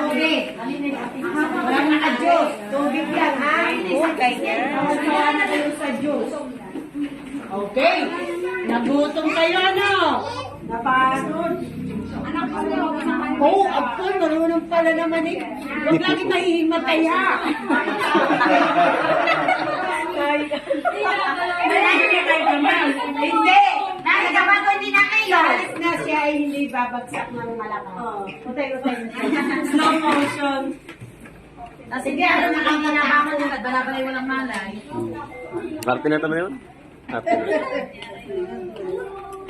tubig. Walang naka-juice. Tubig yan, ha? Okay, sir. Masawa na kayo sa juice. Okay. Nagutom kayo, ano? Napasod. Oo, ako, marunong pala naman eh. Huwag lagi mahihimatay, ha? Hindi! Nagagawa ko hindi na kayo! Alis na siya ay hindi babagsak ng malakas. Utay-utay. Slow motion. Sige, ano na kami na ako at bala-balay walang malay. Parte na tama yun? Parte na.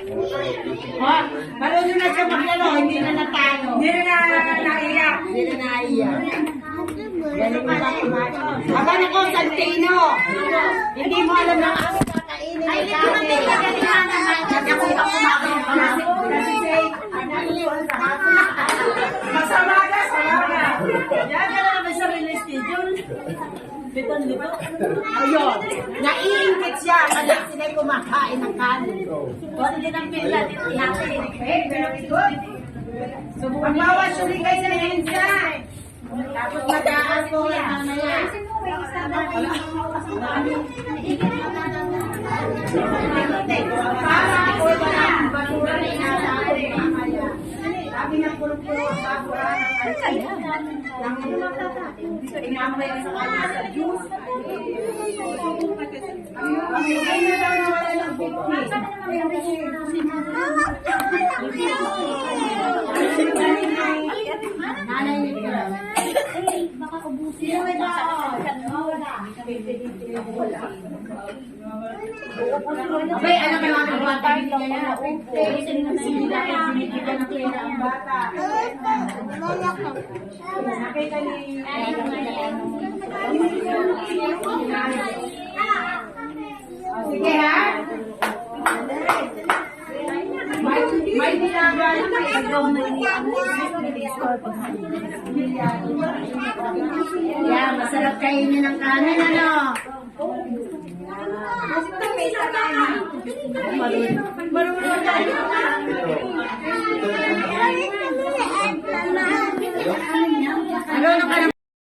Ha? Marunong na siya maglaro, hindi na natalo. Hindi na naiyak. Hindi na naiyak. Galing na kumain. Aban ako, Santino. Hindi mo alam na ako kakainin. Ay, hindi ko matila. Galing na naman. Ako iba kumain. Masama ka, salamat. Yan ka na naman sa real schedule. Lito-lito. Ayun. Naiingit siya. Kaya sila kumakain ng kanin. Kung din ang pila, dito natin. Subukan mo. Bawa, suri kayo sa hensa. Tapos magaan po lang mamaya. Para ako walang basura na inasabi mamaya. Sabi ng puro-puro sa basura ng inamay sa kanya sa juice. Ay na daw nawala ng buki. Nanay niyo. Baka ubusin. Sino may baon? Wala. Bay, alam mo mga bata, hindi niya na okay. Hindi na binibigyan ng pera ang bata. Nakita ni... Sige ha? May nilaga na may agaw na yan, masarap kainin ng kanin, ano? Marunong ka